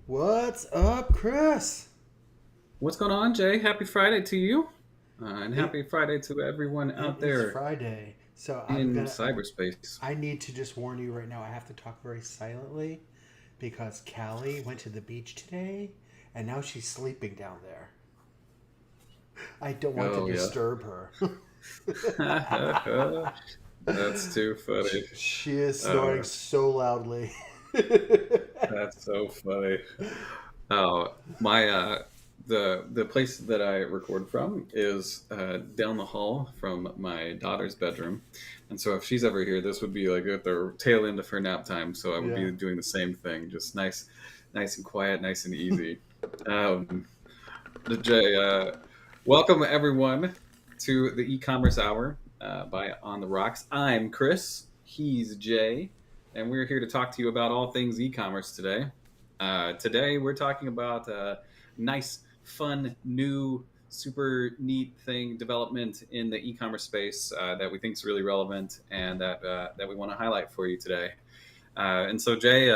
What's up, Chris? What's going on, Jay? Happy Friday to you, and It happy Friday to everyone it out is there Friday, so in cyberspace. I need to just warn you right now. I have to talk very silently because Callie went to the beach today, and now she's sleeping down there. I don't want to Oh yeah, disturb her. that's too funny. She is snoring Uh, so loudly. that's so funny. My the place that I record from is down the hall from my daughter's bedroom, and so if she's ever here, this would be like at the tail end of her nap time. So I would Yeah. be doing the same thing, just nice and quiet, nice and easy. Um, Jay, welcome everyone to the e-commerce hour by On the Rocks. I'm Chris. He's Jay, and we're here to talk to you about all things e-commerce today. Today we're talking about nice, fun, new, super neat thing development in the e-commerce space that we think is really relevant and that we want to highlight for you today. And so, Jay,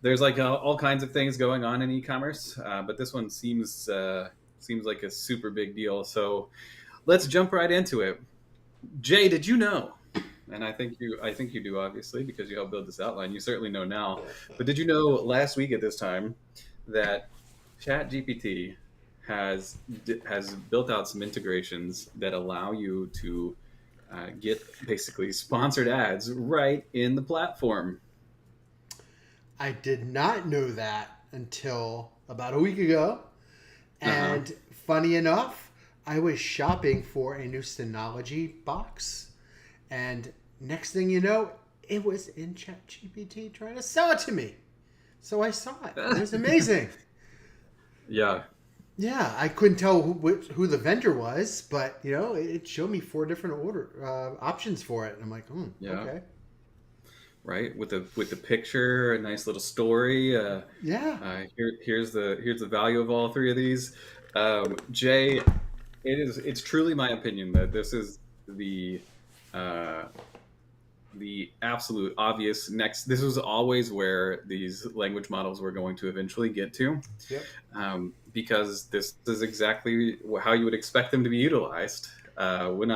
there's like all kinds of things going on in e-commerce, but this one seems like a super big deal. So let's jump right into it. Jay, did you know? And I think you do obviously because you helped build this outline. You certainly know now. But did you know last week at this time that ChatGPT has built out some integrations that allow you to get basically sponsored ads right in the platform? I did not know that until about a week ago. Uh huh. And funny enough, I was shopping for a new Synology box. And next thing you know, it was in ChatGPT trying to sell it to me. So I saw it. It was amazing. Yeah. Yeah, I couldn't tell who the vendor was, but it showed me four different order options for it. And I'm like, Yeah. okay, Right, with the picture, a nice little story. yeah. Here's the value of all three of these. Jay, it's truly my opinion that this is uh, the absolute obvious next. This was always where these language models were going to eventually get to, Yep. because this is exactly how you would expect them to be utilized. When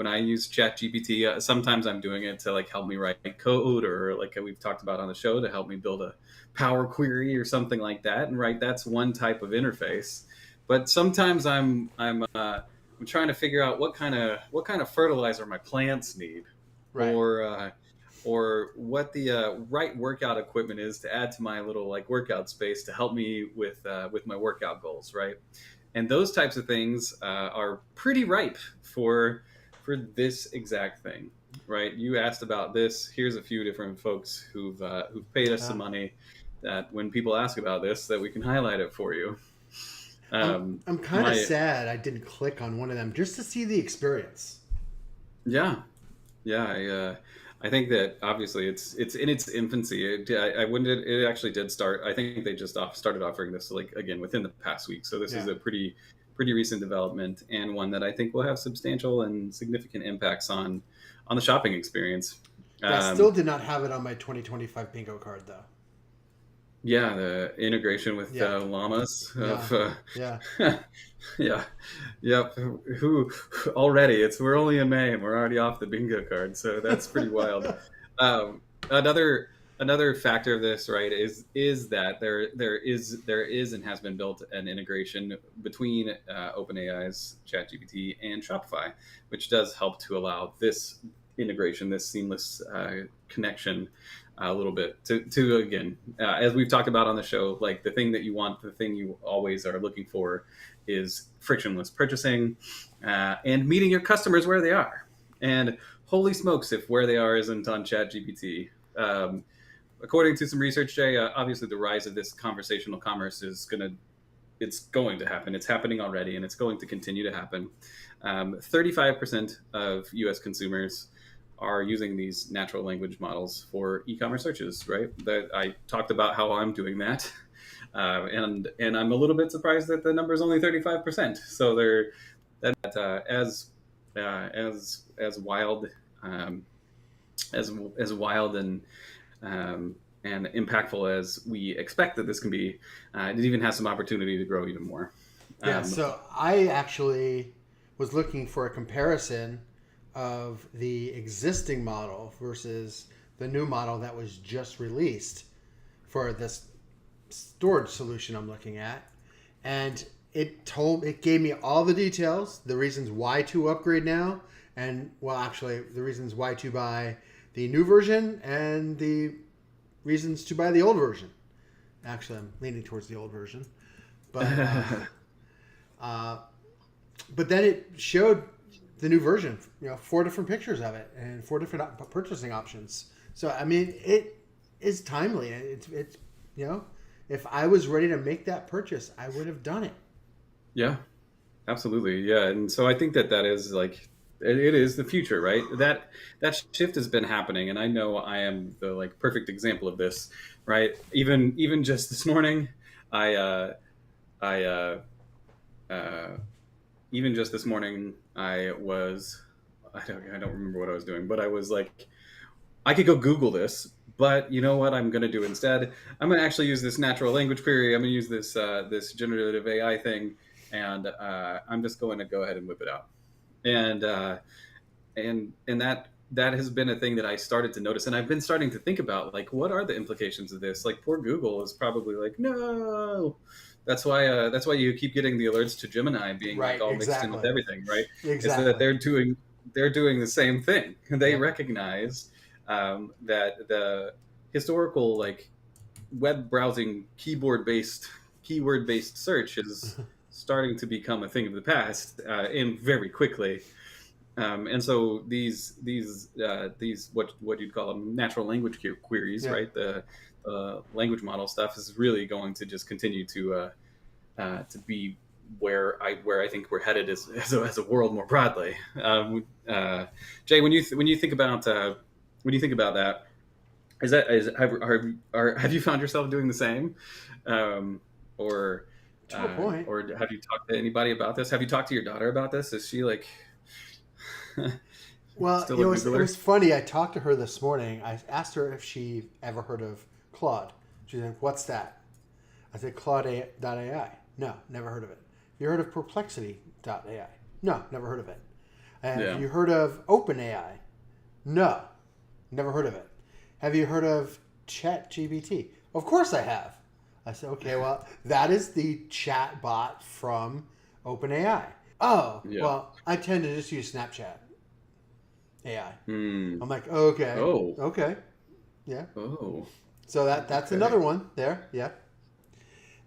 I use ChatGPT, sometimes I'm doing it to like help me write code, or like we've talked about on the show, to help me build a Power Query or something like that. And right, that's one type of interface. But sometimes I'm trying to figure out what kind of fertilizer my plants need, Right. or or what the right workout equipment is to add to my little like workout space to help me with my workout goals, right? And those types of things are pretty ripe for this exact thing, right? You asked about this. Here's a few different folks who've paid us some Yeah. money that when people ask about this, that we can highlight it for you. I'm Um, I'm kind of my sad I didn't click on one of them just to see the experience. Yeah, yeah. I think that obviously it's in its infancy. I wouldn't. It actually did start. I think they just started offering this like again within the past week. So this is Yeah. a pretty recent development, and one that I think will have substantial and significant impacts on the shopping experience. Yeah, I still Um, did not have it on my 2025 bingo card though. yeah, the integration with Yeah. llamas Yeah. of Yeah. yeah, yep. Who already? We're only in May and we're already off the bingo card, so that's pretty wild. Another factor of this, right, is that there is and has been built an integration between OpenAI's ChatGPT and Shopify, which does help to allow this integration, this seamless connection, a little bit to again, as we've talked about on the show, like the thing that you want, the thing you always are looking for, is frictionless purchasing and meeting your customers where they are. And holy smokes, if where they are isn't on ChatGPT. According to some research, Jay, obviously the rise of this conversational commerce it's going to happen. It's happening already, and it's going to continue to happen. 35% of U.S. consumers are using these natural language models for e-commerce searches. Right? That I talked about how I'm doing that, and I'm a little bit surprised that the number is only 35%. So they're that as wild um, as wild um, and impactful as we expect that this can be, it even has some opportunity to grow even more. Yeah, so I actually was looking for a comparison of the existing model versus the new model that was just released for this storage solution I'm looking at. And it gave me all the details, the reasons why to upgrade now, and well, actually, the reasons why to buy the new version and the reasons to buy the old version. Actually, I'm leaning towards the old version, but but then it showed the new version, 4 different pictures of it and 4 different purchasing options. So I mean, it is timely. It's if I was ready to make that purchase, I would have done it. Yeah, absolutely. Yeah, and so I think that is like it is the future, right? That shift has been happening, and I know I am the like perfect example of this, right? Even just this morning, I I even just this morning I don't remember what I was doing, but I was like, I could go Google this, but you know what I'm going to do instead? I'm going to actually use this natural language query. I'm going to use this generative AI thing, and I'm just going to go ahead and whip it out. And that has been a thing that I started to notice, and I've been starting to think about like, what are the implications of this? Like, poor Google is probably like, no. That's why you keep getting the alerts to Gemini being Right, like all mixed in with exactly. everything, right? Is that Exactly. they're doing the same thing. They Yep. recognize that the historical like web browsing keyword based search is starting to become a thing of the past, and very quickly. And so these what you'd call them natural language queries, Yep. right? The language model stuff is really going to just continue to be where I think we're headed as a world more broadly. Jay, when you think about that, have you found yourself doing the same, um, or To a point. or have you talked to anybody about this? Have you talked to your daughter about this? Is she like Well, still a it Googler? was funny. I talked to her this morning. I asked her if she ever heard of Claude. She's like, "What's that?" I said, Claude.ai. No, never heard of it. You heard of Perplexity.ai? No, never heard of it. Have Yeah. you heard of OpenAI? No, never heard of it. Have you heard of ChatGPT? Of course I have. I said, okay, well, that is the chat bot from OpenAI. Oh, Yeah. well, I tend to just use Snapchat AI. Hmm. I'm like, okay, Oh. okay, yeah. Oh. So that's Okay. another one there, yeah.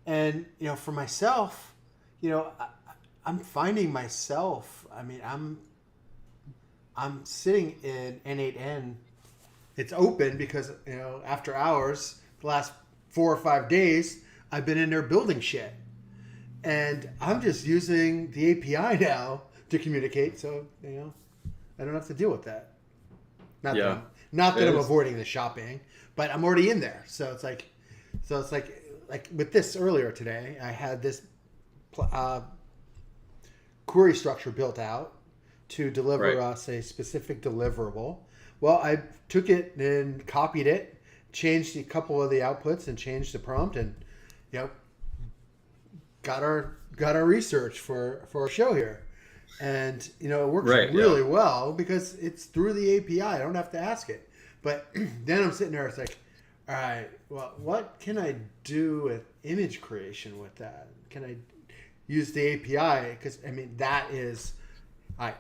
And for myself, I'm finding myself. I mean, I'm sitting in N8N. It's open because after hours, the last 4 or 5 days, I've been in there building shit, and I'm just using the API now to communicate. So I don't have to deal with that. Not that Yeah. I'm not that It I'm is. avoiding the shopping, but I'm already in there. So it's like with this earlier today, I had this uh, query structure built out to deliver Right. us a specific deliverable. Well, I took it and copied it, changed a couple of the outputs, and changed the prompt, and you know, got our research for our show here. And it works Right. Yeah. really well because it's through the API. I don't have to ask it. But then I'm sitting there, it's like, all right, well, what can I do with image creation with that? Can I use the API? Because I mean, that is, I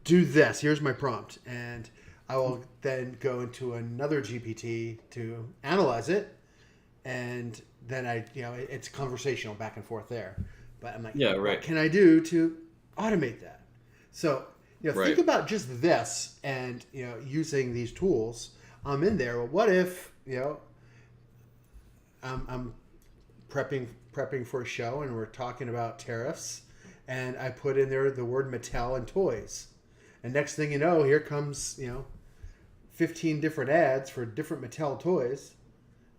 do this. Here's my prompt, and I will then go into another GPT to analyze it, and then it's conversational back and forth there. But I'm like, Yeah. what Right. can I do to automate that? So think Right. about just this, and using these tools. I'm in there. Well, what if I'm prepping for a show, and we're talking about tariffs, and I put in there the word Mattel and toys, and next thing you know, here comes 15 different ads for different Mattel toys.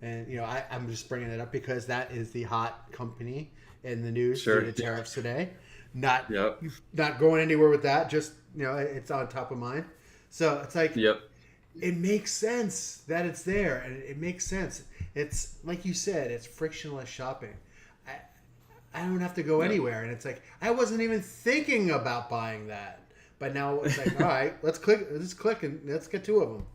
And I'm just bringing it up because that is the hot company in the news due Sure. to Yeah. tariffs today. Not Yep. not going anywhere with that. Just it's on top of mind. So it's like Yep. it makes sense that it's there, and it makes sense. It's like you said, it's frictionless shopping. I I don't have to go Yeah. anywhere, and it's like I wasn't even thinking about buying that, but now it's like, all right, let's click, and let's get two of them.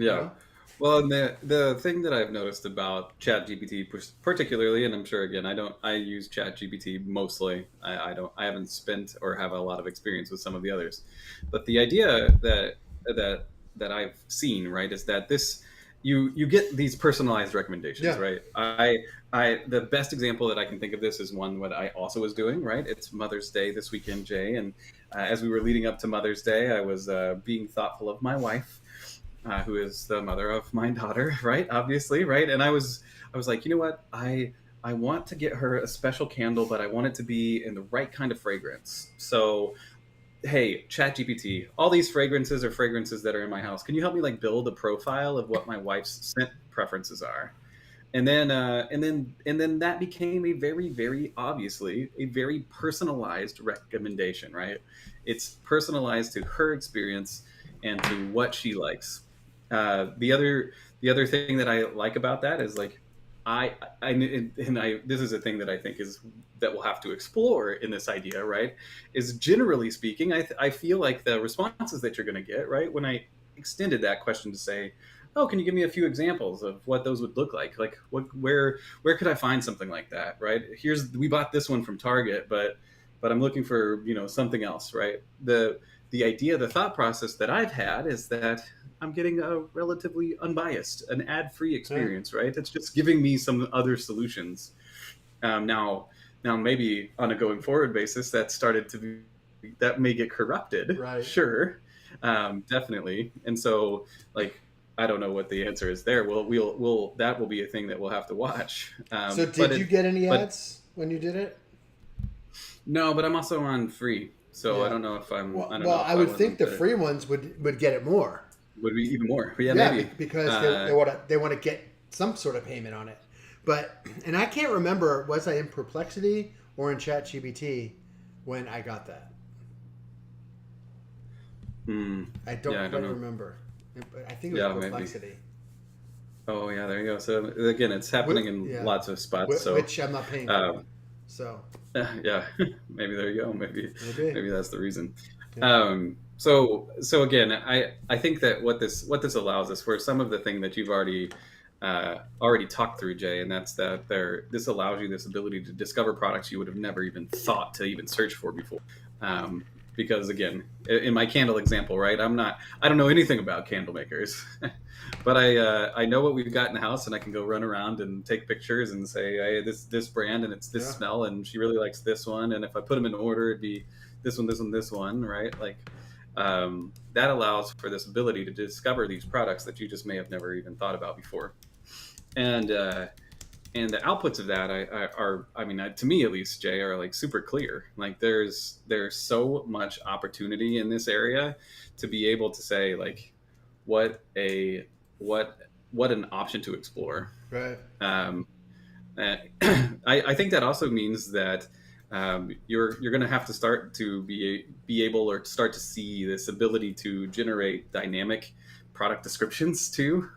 You Yeah. know? Well, and the thing that I've noticed about ChatGPT particularly, and I'm sure again, I use ChatGPT mostly. I haven't spent or have a lot of experience with some of the others, but the idea that that I've seen, right, is that this you get these personalized recommendations, Yeah. right? I the best example that I can think of this is one what I also was doing, right? It's Mother's Day this weekend, Jay, and as we were leading up to Mother's Day, I was being thoughtful of my wife, who is the mother of my daughter, right? Obviously, right? And I was like, you know what? I want to get her a special candle, but I want it to be in the right kind of fragrance. So, hey, ChatGPT, all these fragrances are fragrances that are in my house. Can you help me like build a profile of what my wife's scent preferences are? And then that became a very obviously a very personalized recommendation, right? It's personalized to her experience and to what she likes. The other thing that I like about that is like I this is a thing that I think is that we'll have to explore in this idea, right? Is generally speaking, I feel like the responses that you're going to get, right, when I extended that question to say, oh, can you give me a few examples of what those would look like? Like, where could I find something like that? Right? We bought this one from Target, but I'm looking for something else, right? The idea, the thought process that I've had is that I'm getting a relatively unbiased, an ad-free Yeah. experience, right? It's just giving me some other solutions. Now, maybe on a going forward basis, that may get corrupted, Right. sure, definitely. And so, like, I don't know what the answer is there. We'll that will be a thing that we'll have to watch. So, But did you get any but ads when you did it? no, but I'm also on free, so I Yeah. don't know if I don't Well, know I if I would want think them the to free ones would get it more. would be even more. Yeah, Yeah, maybe. because Uh, they want to get some sort of payment on it. But and I can't remember, was I in Perplexity or in ChatGPT when I got that? hmm, I yeah, don't I don't quite know. remember. I think it was Yeah, maybe. Perplexity. Oh, yeah, there you go. So again, it's happening in Yeah, lots of spots. So, which I'm not paying for. um, So yeah, maybe there you go. maybe, Maybe that's the reason. yeah, So again, I think that what this allows us for some of the thing that you've already talked through, Jay, and that's that this allows you this ability to discover products you would have never even thought to even search for before. Um, because again, in my candle example, right, I don't know anything about candle makers, but I know what we've got in the house, and I can go run around and take pictures and say, hey, this brand, and it's this yeah, smell, and she really likes this one, and if I put them in order, it'd be this one, right? Like, that allows for this ability to discover these products that you just may have never even thought about before. And and the outputs of that are, I mean, to me at least, Jay, are like super clear. Like, there's so much opportunity in this area to be able to say like what a what what an option to explore. right, Um, uh, I think that also means that you're going to have to start to be able or start to see this ability to generate dynamic product descriptions too,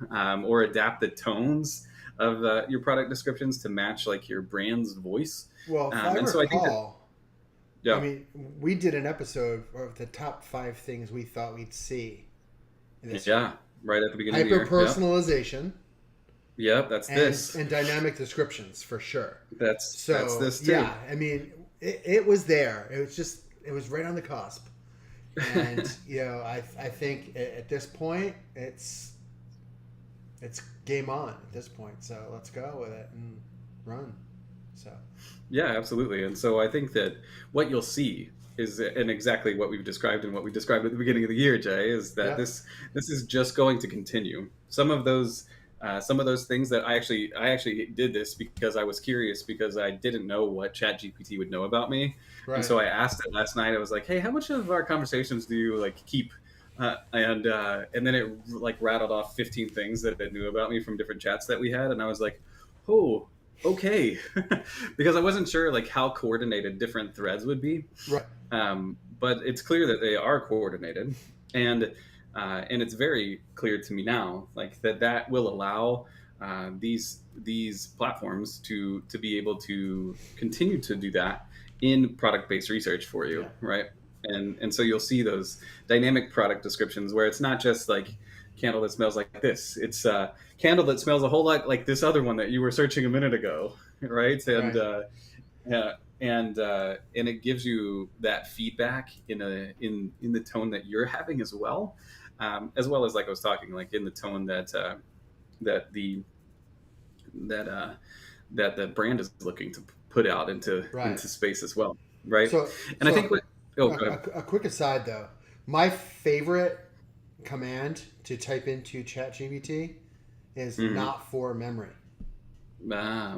or adapt the tones of your product descriptions to match like your brand's voice. Well, if I And so I think that recall, I yeah, mean, we did an episode of the top 5 things we thought we'd see this year: yeah, right at the beginning of the hyper year, yep, personalization yep, that's this, and dynamic descriptions for sure. that's So this too. yeah, I mean, it was there. It was right on the cusp. And I think at this point it's game on at this point. So let's go with it and run. So Yeah, absolutely. And so I think that what you'll see is, and exactly what we've described and what we described at the beginning of the year, Jay, is that yeah, this is just going to continue. Some of those things that I actually did this because I was curious because I didn't know what ChatGPT would know about me, and right. so I asked it last night. I was like, "Hey, how much of our conversations do you like keep?" And then it like rattled off 15 things that it knew about me from different chats that we had, and I was like, "Oh, okay," because I wasn't sure like how coordinated different threads would be. Right. But it's clear that they are coordinated, and it's very clear to me now, like that will allow these platforms to be able to continue to do that in product based research for you, Yeah. right? And so you'll see those dynamic product descriptions where it's not just like candle that smells like this. It's candle that smells a whole lot like this other one that you were searching a minute ago, right? Right. Yeah, and it gives you that feedback in the tone that you're having as well as like I was talking, like in the tone that the that that the brand is looking to put out Right. into space as well, right? So, And I think so what oh a, go ahead. a quick aside though, my favorite command to type into ChatGPT is Hmm. not for memory.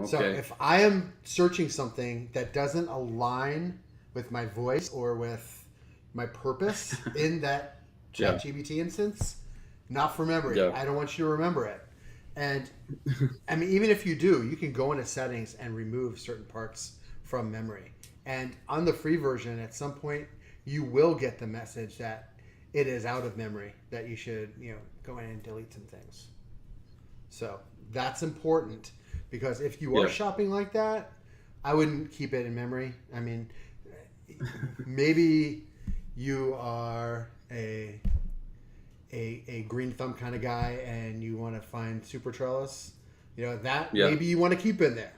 So Okay. if I am searching something that doesn't align with my voice or with my purpose in that Yeah, ChatGPT instance, not for memory. yeah, I don't want you to remember it. And I mean, even if you do, you can go into settings and remove certain parts from memory. And on the free version, at some point, you will get the message that it is out of memory, that you should, go in and delete some things. So that's important because if you are yeah, shopping like that, I wouldn't keep it in memory. I mean, maybe you are a green thumb kind of guy and you want to find super trellis, that yeah. maybe you want to keep in there.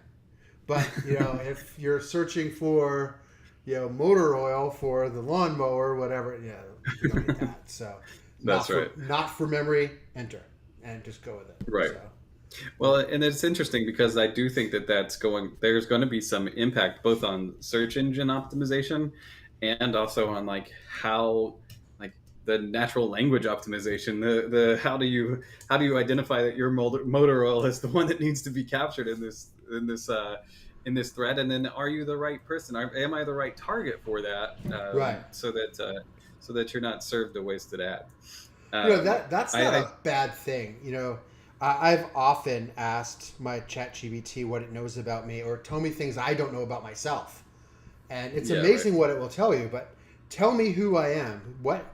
But if you're searching for motor oil for the lawnmower, whatever, you don't need that. So That's not for right. not for memory. Enter and just go with it. Right. So Well, and it's interesting because I do think that there's going to be some impact both on search engine optimization and also on like how like the natural language optimization, the how do you identify that your motor oil is the one that needs to be captured in this thread, and then are you the right person? Am I the right target for that? right. So that you're not served a wasted ad. That's not I a bad thing. I've often asked my ChatGPT what it knows about me, or tell me things I don't know about myself, and it's Yeah, right. amazing what it will tell you. But tell me who I am. What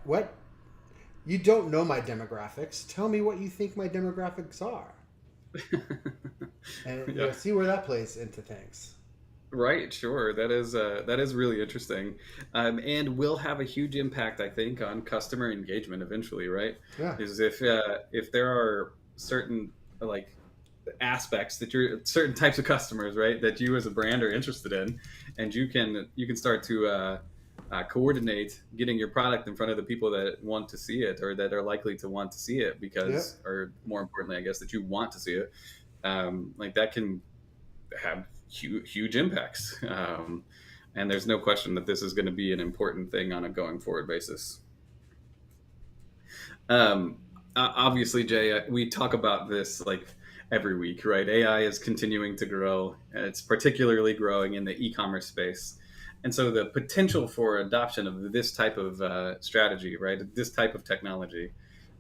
you don't know my demographics. Tell me what you think my demographics are, and Yeah. see where that plays into things. Right, sure. That is really interesting, and will have a huge impact, I think, on customer engagement eventually. Right, Yeah. is if there are certain like aspects that you're certain types of customers, right, that you as a brand are interested in, and you can start to coordinate getting your product in front of the people that want to see it or that are likely to want to see it Yep. because, or more importantly, I guess that you want to see it. Like that can have huge impacts. And there's no question that this is going to be an important thing on a going forward basis. Obviously, Jay, we talk about this like every week, right? AI is continuing to grow. It's particularly growing in the e-commerce space. And so the potential for adoption of this type of strategy, right? This type of technology,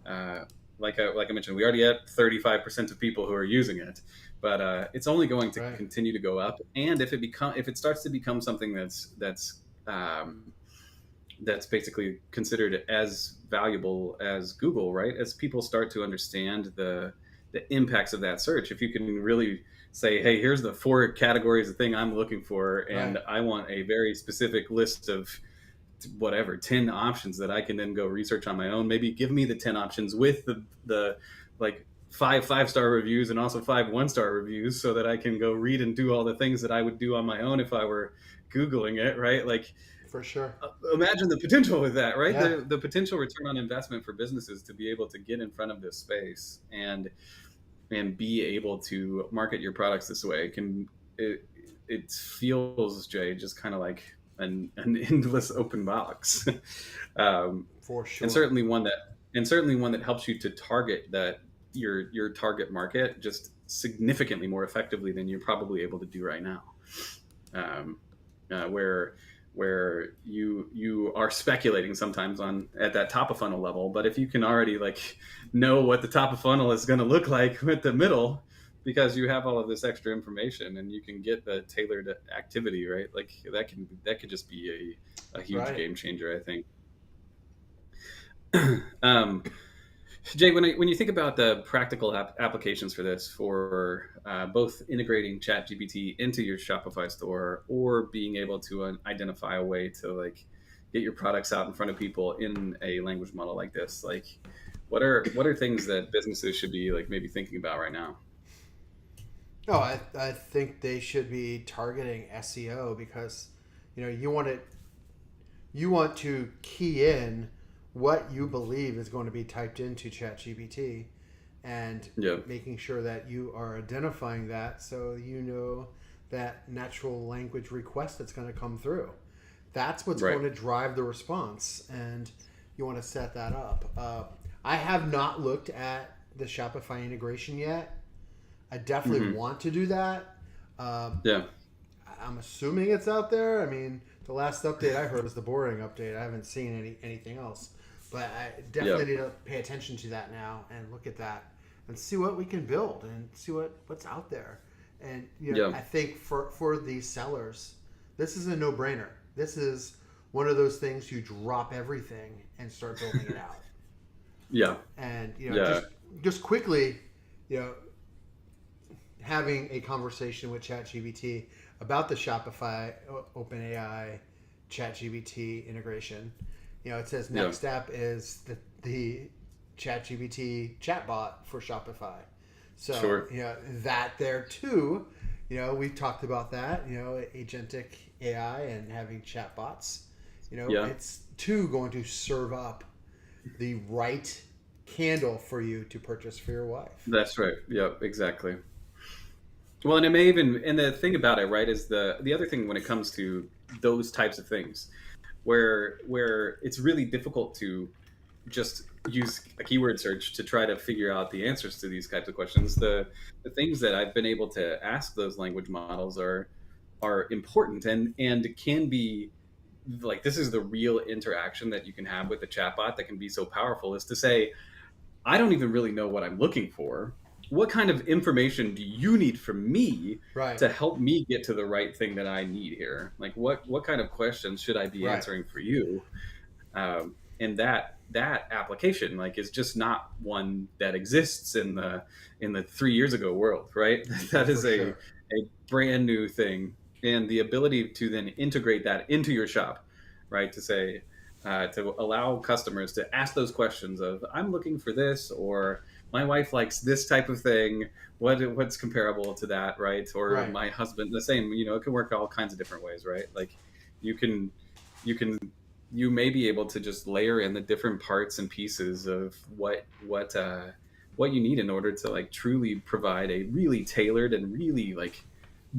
uh, like I mentioned, we already have 35% of people who are using it, but it's only going to Right. continue to go up. And if it starts to become something that's basically considered as valuable as Google, right? As people start to understand the impacts of that search, if you can really say, hey, here's the 4 categories of thing I'm looking for, and Right. I want a very specific list of whatever 10 options that I can then go research on my own. Maybe give me the 10 options with the like five-star reviews and also 5 1-star reviews so that I can go read and do all the things that I would do on my own if I were Googling it, right? Like For sure. imagine the potential with that, right? Yeah. The potential return on investment for businesses to be able to get in front of this space and be able to market your products this way it, it feels, Jay, just kind of like an endless open box. um, For and sure. certainly one that helps you to target that your target market just significantly more effectively than you're probably able to do right now. um, where you are speculating sometimes on at that top of funnel level, but if you can already like know what the top of funnel is going to look like with the middle because you have all of this extra information and you can get the tailored activity, right? Like that could just be a huge Right. game changer, I think. um, Jay, when you think about the practical applications for this, for both integrating ChatGPT into your Shopify store or being able to identify a way to like get your products out in front of people in a language model like this, like what are things that businesses should be like maybe thinking about right now? No, I think they should be targeting SEO because you want to key in what you believe is going to be typed into ChatGPT and Yeah, making sure that you are identifying that so you know that natural language request that's going to come through. That's what's right. going to drive the response, and you want to set that up. I have not looked at the Shopify integration yet. I definitely Hmm. want to do that. Um, Yeah, I'm assuming it's out there. I mean, the last update I heard was the boring update. I haven't seen anything else, but I yeah, definitely need to pay attention to that now and look at that and see what we can build and see what's out there. And yeah, I think for these sellers, this is a no brainer. This is one of those things you drop everything and start building it out. yeah, And yeah, just quickly, you know, having a conversation with ChatGPT about the Shopify OpenAI ChatGPT integration. It says yeah, next step is the ChatGPT chatbot for Shopify. So sure. that there too. We've talked about that. Agentic AI and having chatbots. Yeah, It's too going to serve up the right candle for you to purchase for your wife. that's right. Yeah, exactly. Well, and it may even, and the thing about it, right, is the other thing when it comes to those types of things, where it's really difficult to just use a keyword search to try to figure out the answers to these types of questions. The things that I've been able to ask those language models are important and can be like this is the real interaction that you can have with a chatbot that can be so powerful is to say I don't even really know what I'm looking for. What kind of information do you need from me Right. to help me get to the right thing that I need here? Like what kind of questions should I be Right. answering for you? And that application like is just not one that exists in the 3 years ago world, right? Oh, That for is sure. a brand new thing, and the ability to then integrate that into your shop, right? To say to allow customers to ask those questions of I'm looking for this or my wife likes this type of thing. What's comparable to that, right? Or Right. my husband, the same. It can work all kinds of different ways, right? Like you can you can you may be able to just layer in the different parts and pieces of what you need in order to like truly provide a really tailored and really like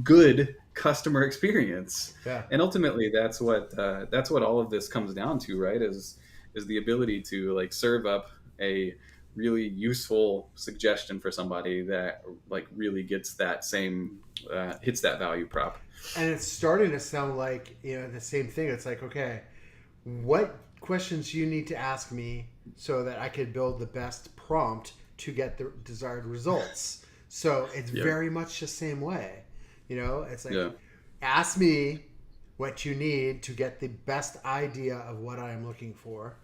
good customer experience. Yeah. And ultimately that's what all of this comes down to, right? Is the ability to like serve up a really useful suggestion for somebody that like really gets that same hits that value prop. And it's starting to sound like the same thing. It's like, okay, what questions you need to ask me so that I could build the best prompt to get the desired results. So it's Yeah, very much the same way. It's like, yeah, ask me what you need to get the best idea of what I am looking for,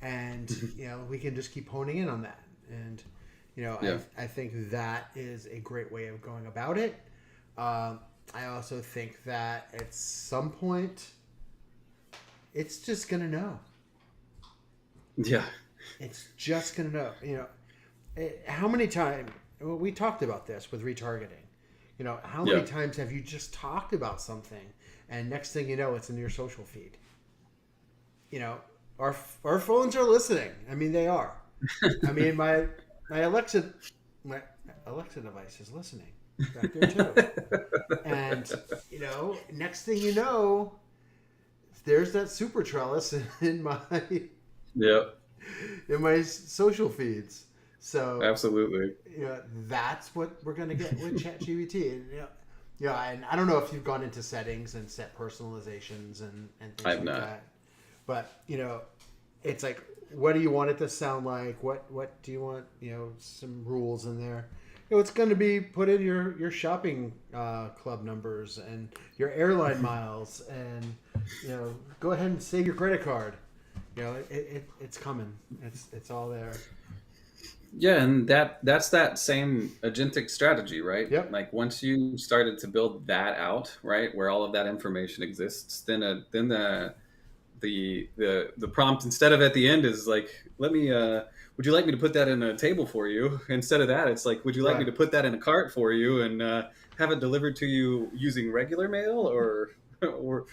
and we can just keep honing in on that. And yeah, I think that is a great way of going about it. I also think that at some point it's just gonna know. yeah, It's just gonna know. How many times we talked about this with retargeting? How many yeah. times have you just talked about something, and next thing you know, it's in your social feed? You know, our phones are listening. I mean, they are. I mean, my Alexa my Alexa device is listening back there too. And next thing you know, there's that super trellis in my Yeah, social feeds. So absolutely. that's what we're gonna get with ChatGPT. And, and I don't know if you've gone into settings and set personalizations and things I've like not. that, but it's like, what do you want it to sound like? What do you want? Some rules in there. It's going to be put in your shopping club numbers and your airline miles, and go ahead and save your credit card. It's coming. It's all there. Yeah, and that's that same agentic strategy, right? Yep. Like once you started to build that out, right, where all of that information exists, then the prompt instead of at the end is like, let me would you like me to put that in a table for you? Instead of that, it's like, would you like me Right. to put that in a cart for you and have it delivered to you using regular mail or or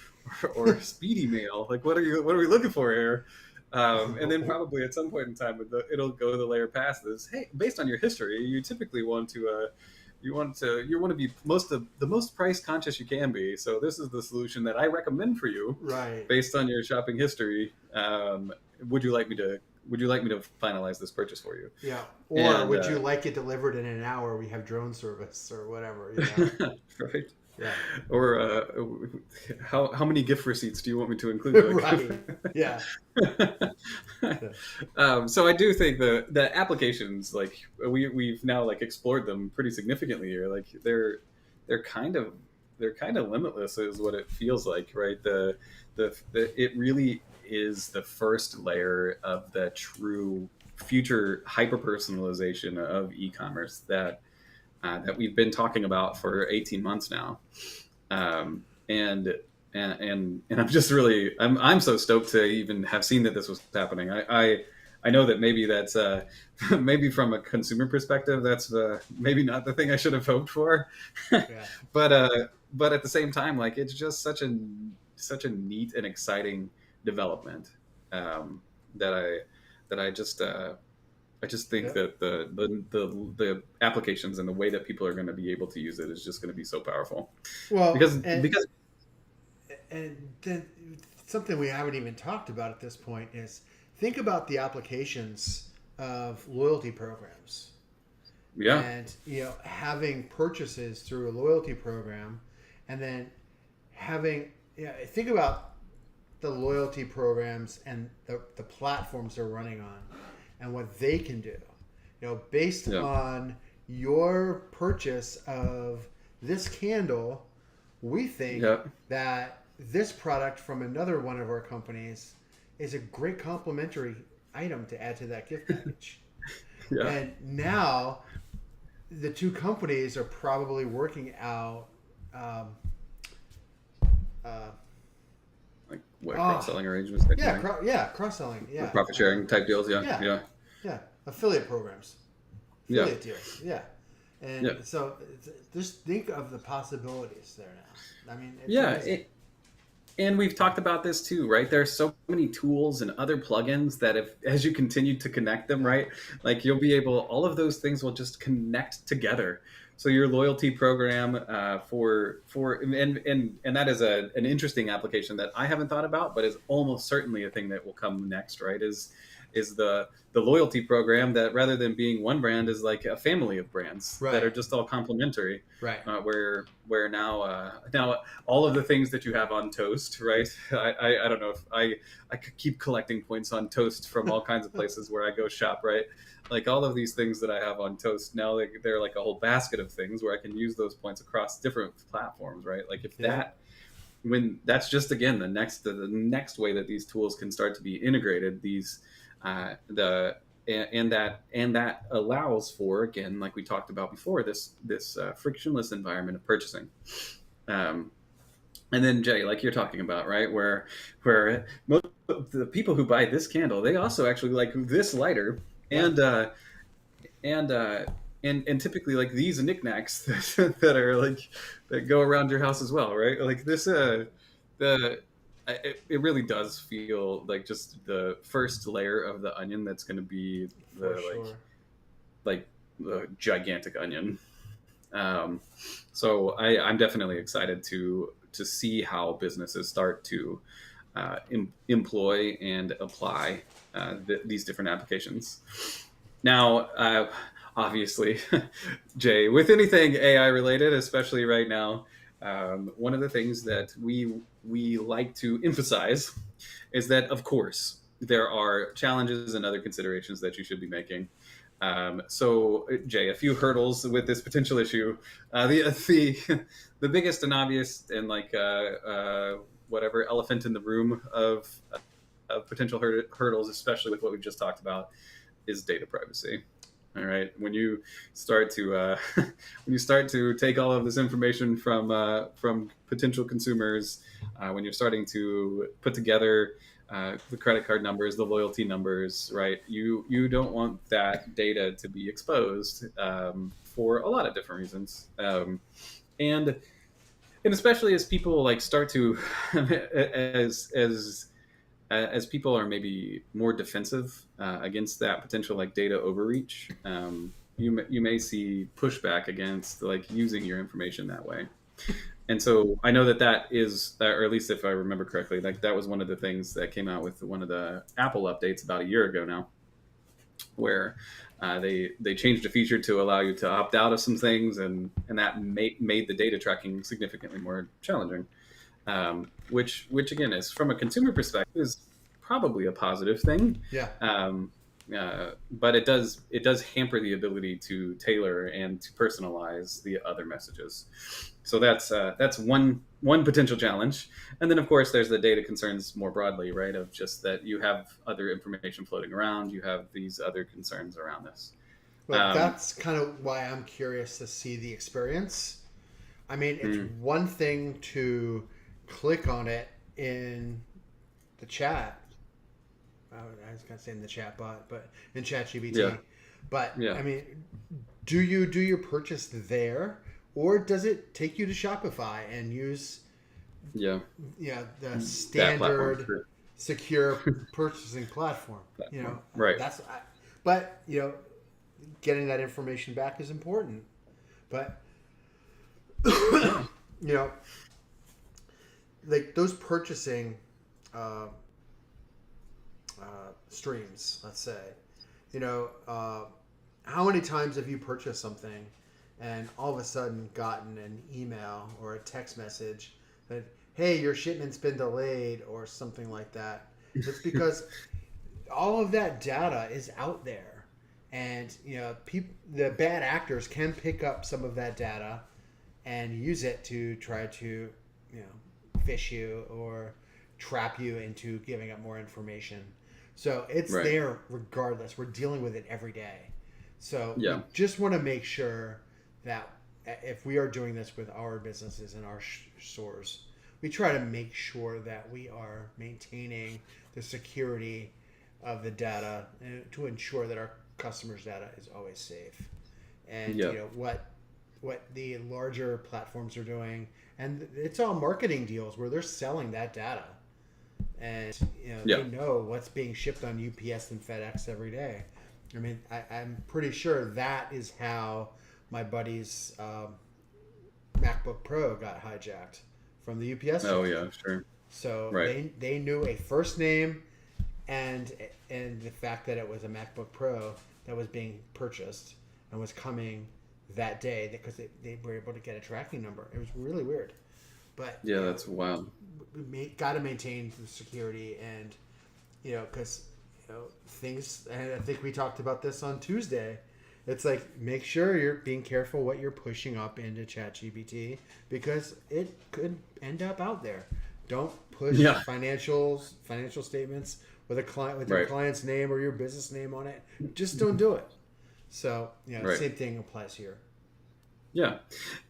or speedy mail? Like what are we looking for here? And then probably at some point in time it'll go the layer past this. Hey, based on your history, you typically want to you want to be the most price conscious you can be. So this is the solution that I recommend for you Right. based on your shopping history. Would you like me to finalize this purchase for you? Yeah. Or And would you like it delivered in an hour? We have drone service or whatever. right. Yeah. Or how many gift receipts do you want me to include? Right. Yeah. So I do think the applications, like we've now like explored them pretty significantly here. Like they're kind of limitless is what it feels like, right? The it really is the first layer of the true future hyper personalization of e-commerce that we've been talking about for 18 months now. And I'm just really I'm so stoked to even have seen that this was happening. I know that maybe that's maybe from a consumer perspective that's maybe not the thing I should have hoped for, Yeah. but at the same time, like it's just such a neat and exciting development, that I just think Yeah. that the applications and the way that people are going to be able to use it is just going to be so powerful Well, because and then something we haven't even talked about at this point is think about the applications of loyalty programs. yeah, And having purchases through a loyalty program, and then having think about the loyalty programs and the platforms they're running on and what they can do, based yeah, on your purchase of this candle. We think yeah, that this product from another one of our companies is a great complementary item to add to that gift package. yeah. And now the two companies are probably working out. Um, uh, Like what oh, cross selling arrangements, type yeah, thing, cross selling, or yeah, profit sharing type deals. Yeah, yeah, yeah, yeah, affiliate programs, yeah, affiliate deals, yeah. And yeah, so just think of the possibilities there now. I mean, it's yeah. amazing. And we've talked about this too, right? There's so many tools and other plugins that if as you continue to connect them, Yeah, right, like you'll be able, all of those things will just connect together. So your loyalty program, for and that is an interesting application that I haven't thought about, but is almost certainly a thing that will come next, right? Is the loyalty program that rather than being one brand is like a family of brands that are right, just all complementary, right. where now all of the things that you have on Toast, right? I don't know if I could keep collecting points on Toast from all kinds of places where I go shop, right? Like all of these things that I have on Toast now, they're like a whole basket of things where I can use those points across different platforms, right? Like if Yeah, that when that's just again the next way that these tools can start to be integrated, these the and that allows for, again, like we talked about before, this frictionless environment of purchasing. um, and then Jay, like you're talking about, right, where most of the people who buy this candle, they also actually like this lighter, yeah. and and uh, and typically like these knickknacks that are like that go around your house as well, right? Like this, the it really does feel like just the first layer of the onion that's going to be For the sure. like the gigantic onion. Um, so I'm definitely excited to see how businesses start to employ and apply these different applications. Now, obviously, Jay, with anything AI related, especially right now, one of the things that we like to emphasize is that, of course, there are challenges and other considerations that you should be making. So, Jay, a few hurdles with this potential issue. The biggest and obvious and like whatever elephant in the room of potential hurdles, especially with what we've just talked about, is data privacy. All right, when you start to when you start to take all of this information from potential consumers, when you're starting to put together the credit card numbers, the loyalty numbers, right? You don't want that data to be exposed for a lot of different reasons, and and especially as people like start to as people are maybe more defensive against that potential like data overreach, you may see pushback against like using your information that way. And so I know that that is, or at least if I remember correctly, like that was one of the things that came out with one of the Apple updates about a year ago now, where they changed a feature to allow you to opt out of some things, and that made the data tracking significantly more challenging. Which again is from a consumer perspective is probably a positive thing. Yeah. But it does hamper the ability to tailor and to personalize the other messages. So that's one potential challenge. And then of course there's the data concerns more broadly, right? Of just that you have other information floating around, you have these other concerns around this. Well, that's kind of why I'm curious to see the experience. I mean, it's one thing to click on it in the chat. I was going to say in the chat bot, but in ChatGPT. Yeah. But, Yeah. I mean, do you do your purchase there, or does it take you to Shopify and use Yeah. the standard Sure. secure purchasing platform? Right. But, getting that information back is important. But, like those purchasing streams, let's say, how many times have you purchased something and all of a sudden gotten an email or a text message that, hey, your shipment's been delayed or something like that? It's because all of that data is out there, and the bad actors can pick up some of that data and use it to try to fish you or trap you into giving up more information. So it's Right. there regardless. We're dealing with it every day. So Yeah. we just want to make sure that if we are doing this with our businesses and our stores, we try to make sure that we are maintaining the security of the data to ensure that our customers' data is always safe. And what the larger platforms are doing, and it's all marketing deals where they're selling that data, and they know what's being shipped on UPS and FedEx every day. I mean, I'm pretty sure that is how my buddy's MacBook Pro got hijacked from the UPS. Oh yeah, sure. So Right. they knew a first name and the fact that it was a MacBook Pro that was being purchased and was coming that day, because they were able to get a tracking number. It was really weird. But Yeah, that's wild. we got to maintain the security, and because things, and I think we talked about this on Tuesday. It's like, make sure you're being careful what you're pushing up into ChatGPT, because it could end up out there. Don't push financial statements with your Right. client's name or your business name on it. Just don't do it. So Right. same thing applies here. Yeah,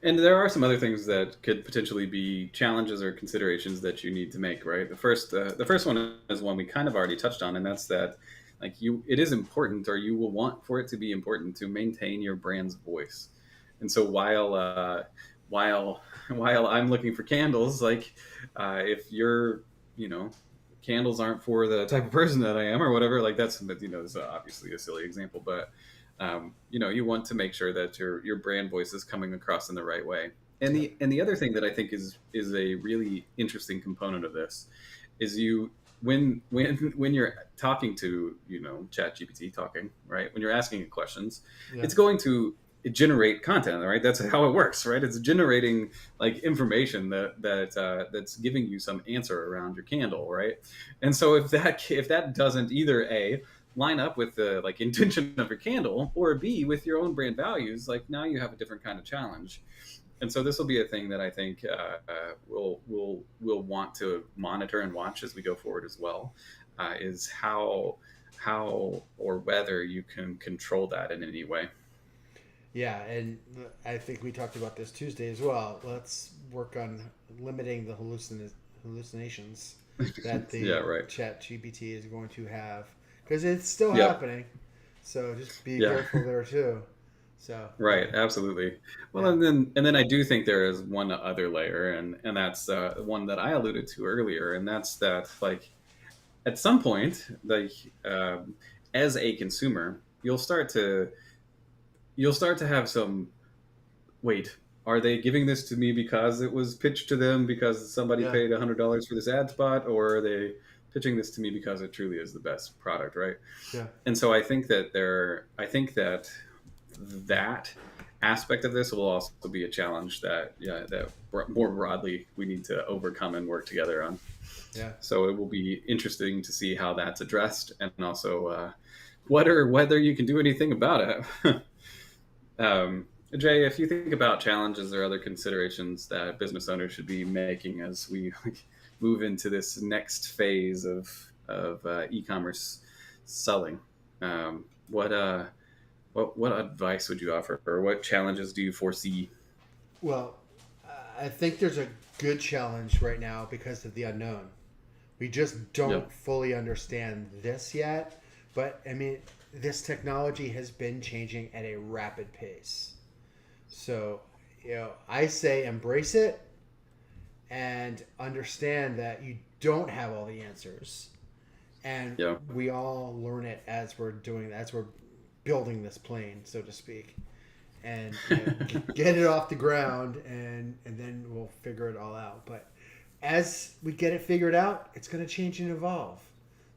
and there are some other things that could potentially be challenges or considerations that you need to make. Right. The first one is one we kind of already touched on, and that's that like it is important, or you will want for it to be important, to maintain your brand's voice. And so while while I'm looking for candles, like if you're candles aren't for the type of person that I am or whatever, like that's is obviously a silly example, but you want to make sure that your brand voice is coming across in the right way. And the other thing that I think is a really interesting component of this is when you're talking to ChatGPT talking, right? When you're asking it questions, it's going to generate content, right? That's how it works, right? It's generating like information that's giving you some answer around your candle, right? And so if that doesn't either line up with the like intention of your candle, or B, with your own brand values, like now you have a different kind of challenge. And so this will be a thing that I think we'll want to monitor and watch as we go forward as well, is how how or whether you can control that in any way. Yeah, and I think we talked about this Tuesday as well. Let's work on limiting the hallucinations that Yeah, the right. Chat GPT is going to have, because it's still Yep. happening. So just be Yeah. careful there too. So Right, absolutely. Well, yeah, and then I do think there is one other layer, and that's one that I alluded to earlier, and that's that like at some point, like um, as a consumer, you'll start to have some wait. Are they giving this to me because it was pitched to them because somebody yeah, paid $100 for this ad spot, or are they pitching this to me because it truly is the best product, right? yeah, And so I think that aspect of this will also be a challenge that more broadly we need to overcome and work together on. yeah. So it will be interesting to see how that's addressed, and also whether you can do anything about it. Jay, if you think about challenges or other considerations that business owners should be making as we move into this next phase of e-commerce selling, what advice would you offer, or what challenges do you foresee? Well, I think there's a good challenge right now because of the unknown. We just Yep. don't fully understand this yet. But I mean, this technology has been changing at a rapid pace. So, I say embrace it and understand that you don't have all the answers. And Yeah. we all learn it as we're building this plane, so to speak. And get it off the ground, and then we'll figure it all out. But as we get it figured out, it's going to change and evolve.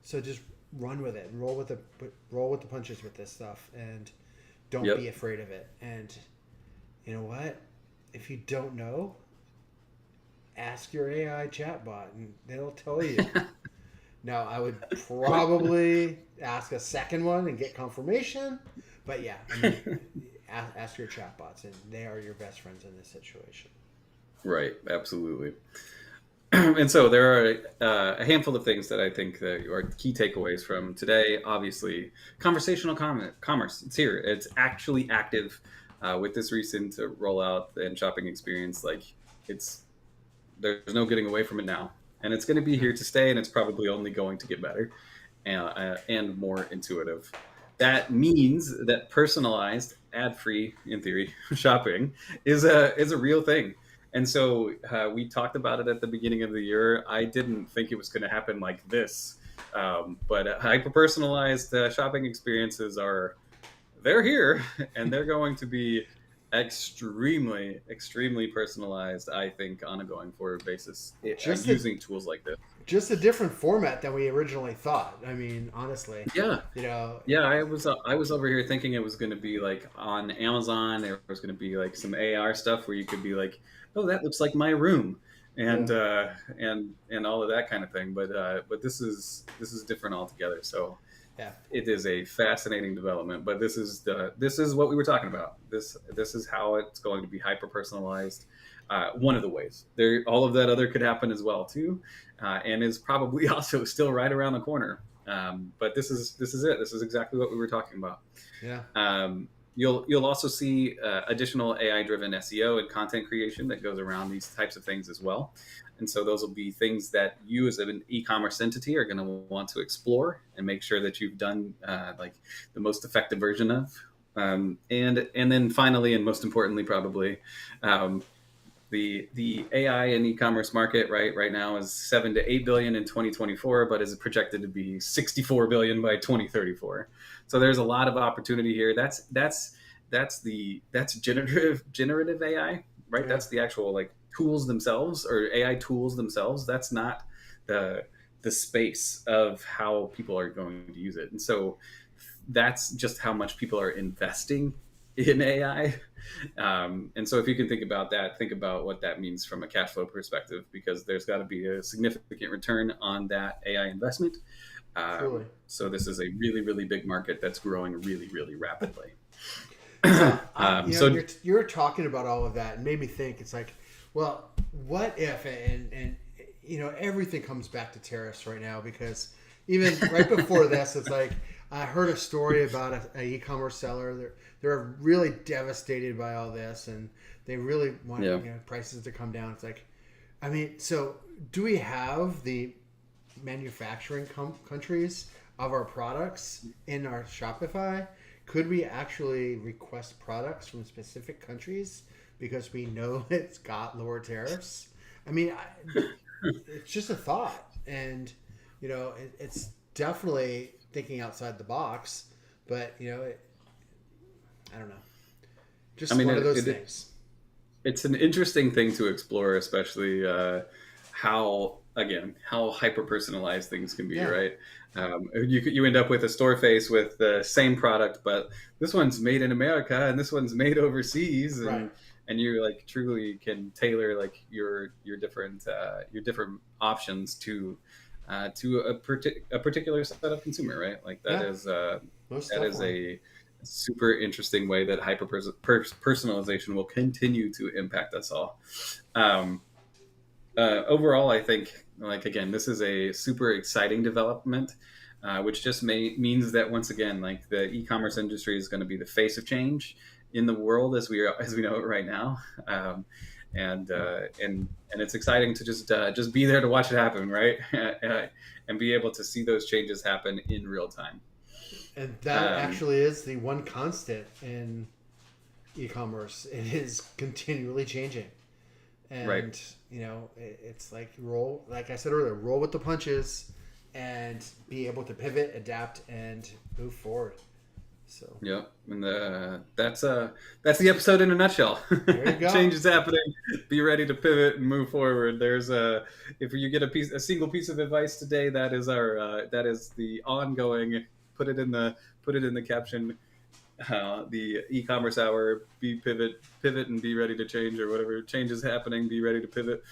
So just run with it and roll with the punches with this stuff, and don't Yep. be afraid of it. And you know what? If you don't know, ask your AI chatbot, and it'll tell you. Now, I would probably ask a second one and get confirmation. But yeah, I mean, ask your chatbots, and they are your best friends in this situation. Right. Absolutely. And so there are a handful of things that I think that are key takeaways from today. Obviously, conversational commerce. It's here. It's actually active with this recent rollout and shopping experience. Like it's there's no getting away from it now, and it's going to be Yeah. here to stay, and it's probably only going to get better and more intuitive. That means that personalized, ad-free, in theory, shopping is a real thing. And so we talked about it at the beginning of the year. I didn't think it was going to happen like this, but hyper-personalized shopping experiences they're here, and they're going to be extremely, extremely personalized. I think on a going forward basis, Just a using tools like this. just a different format than we originally thought. I mean, honestly, Yeah, you know, yeah. I was over here thinking it was going to be like on Amazon. There was going to be like some AR stuff where you could be like, oh, that looks like my room, yeah, and all of that kind of thing. But this is different altogether. So yeah, it is a fascinating development, but this is what we were talking about. This is how it's going to be hyper personalized. One of the ways there, all of that other could happen as well too, and is probably also still right around the corner. But this is it. This is exactly what we were talking about. yeah. You'll also see additional AI driven SEO and content creation that goes around these types of things as well. And so those will be things that you as an e-commerce entity are going to want to explore and make sure that you've done like the most effective version of. And then finally, and most importantly, probably um, the AI and e-commerce market right now is 7 to 8 billion in 2024, but is projected to be 64 billion by 2034. So there's a lot of opportunity here. That's generative AI, right? Yeah. That's the actual like tools themselves or AI tools themselves. That's not the the space of how people are going to use it. And so that's just how much people are investing in AI. And so if you can think about that, think about what that means from a cash flow perspective, because there's got to be a significant return on that AI investment. Truly. So this is a really, really big market that's growing really, really rapidly. Well, So you're talking about all of that and made me think. It's like, well, what if? And everything comes back to tariffs right now because even right before this, it's like I heard a story about an e-commerce seller. They're really devastated by all this, and they really want Yeah. prices to come down. It's like, I mean, so do we have the manufacturing countries of our products in our Shopify? Could we actually request products from specific countries because we know it's got lower tariffs? I mean, it's just a thought, and it's definitely thinking outside the box. But I don't know, I just mean, one of those things. it's an interesting thing to explore, especially how hyper personalized things can be, Yeah, right? You end up with a store face with the same product, but this one's made in America and this one's made overseas, right. and you like truly can tailor like your different options to a particular set of consumer, right? Like Yeah, most that is definitely. a super interesting way that hyper personalization will continue to impact us all. Um, Overall, I think, like, again, this is a super exciting development, which just means that once again, like the e-commerce industry is going to be the face of change in the world as we know it right now, and it's exciting to just be there to watch it happen, right, and be able to see those changes happen in real time. And that Um, actually is the one constant in e-commerce. It is continually changing. right. And it's like roll, like I said earlier, roll with the punches and be able to pivot, adapt, and move forward. So Yeah, and that's the episode in a nutshell. there you go. Change is happening. Be ready to pivot and move forward. There's if you get a single piece of advice today, that is the ongoing. Put it in the caption. The e-commerce hour. Pivot, and be ready to change, or whatever change is happening. Be ready to pivot.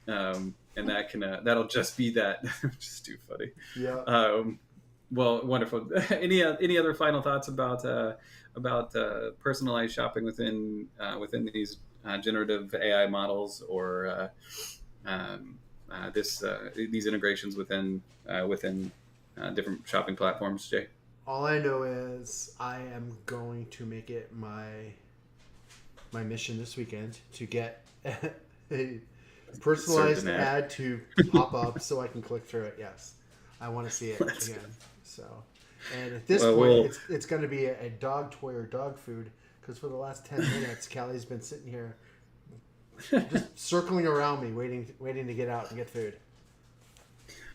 And that'll just be that. Just too funny. Yeah. Well, wonderful. Any other final thoughts about personalized shopping within these generative AI models, or these integrations within different shopping platforms, Jay? All I know is I am going to make it my mission this weekend to get a personalized Certain ad. ad to pop up so I can click through it. Yes, I want to see it Let's again. So, and at this Well, point, we'll it's going to be a dog toy or dog food because for the last 10 minutes, Callie's been sitting here just circling around me, waiting to get out and get food.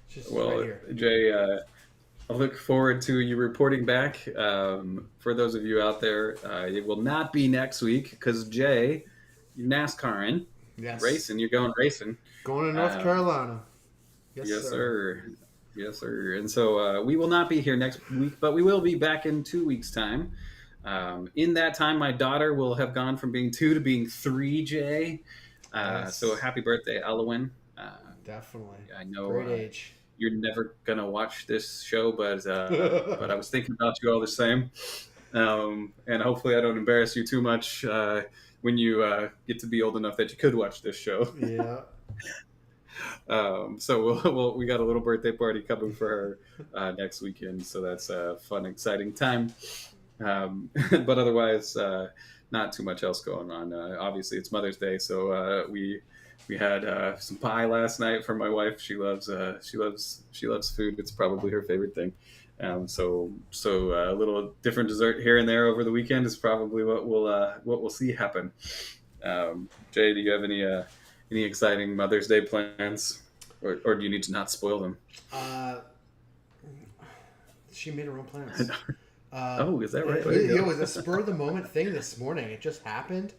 She's right well, here. Jay. I look forward to you reporting back. For those of you out there, it will not be next week because Jay, you're NASCARing, Yes, racing. You're going racing. going to North Um, Carolina. Yes, yes, sir. sir. Yes, sir. And so we will not be here next week, but we will be back in 2 weeks' time. In that time, my daughter will have gone from being 2 to being 3. Jay. So Yes, happy birthday, Elwin. definitely. I know. Great age. You're never gonna watch this show, but I was thinking about you all the same, and hopefully I don't embarrass you too much when you get to be old enough that you could watch this show. Yeah. So we got a little birthday party coming for her next weekend, so that's a fun, exciting time. But otherwise, not too much else going on. Obviously, it's Mother's Day, so we had some pie last night for my wife. She loves food. It's probably her favorite thing. So a little different dessert here and there over the weekend is probably what we'll see happen. Jay, do you have any exciting Mother's Day plans, or do you need to not spoil them? Uh, she made her own plans. Oh, is that right? It was a spur of the moment thing this morning. It just happened,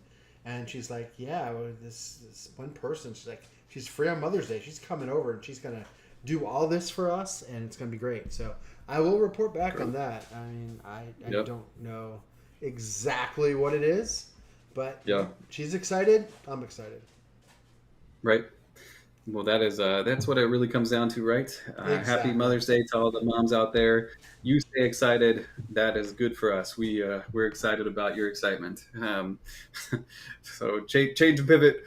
and she's like, "Yeah, this one person. She's free on Mother's Day. She's coming over, and she's gonna do all this for us, and it's gonna be great." So I will report back on that. I mean, I Yep. don't know exactly what it is, but Yeah. she's excited. I'm excited. Right. Well, that's what it really comes down to, right? Happy Exactly. Mother's Day to all the moms out there. You stay excited. That is good for us. We're excited about your excitement. So change and pivot.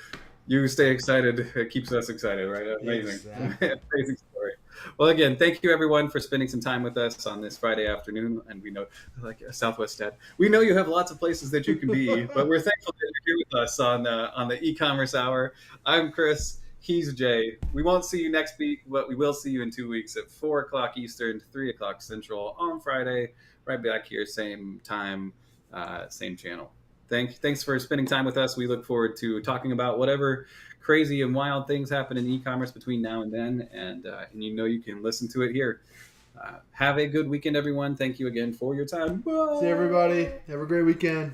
You stay excited. It keeps us excited, right? Amazing, Exactly. amazing story. Well, again, thank you everyone for spending some time with us on this Friday afternoon. And we know, like Southwest Dad, we know you have lots of places that you can be, but we're thankful that you're here with us on the e-commerce hour. I'm Chris. He's Jay. We won't see you next week, but we will see you in 2 weeks at 4 o'clock Eastern, 3 o'clock Central on Friday. Right back here, same time, same channel. Thanks for spending time with us. We look forward to talking about whatever crazy and wild things happen in e-commerce between now and then, and you can listen to it here. Have a good weekend, everyone. Thank you again for your time. Bye. See everybody. Have a great weekend.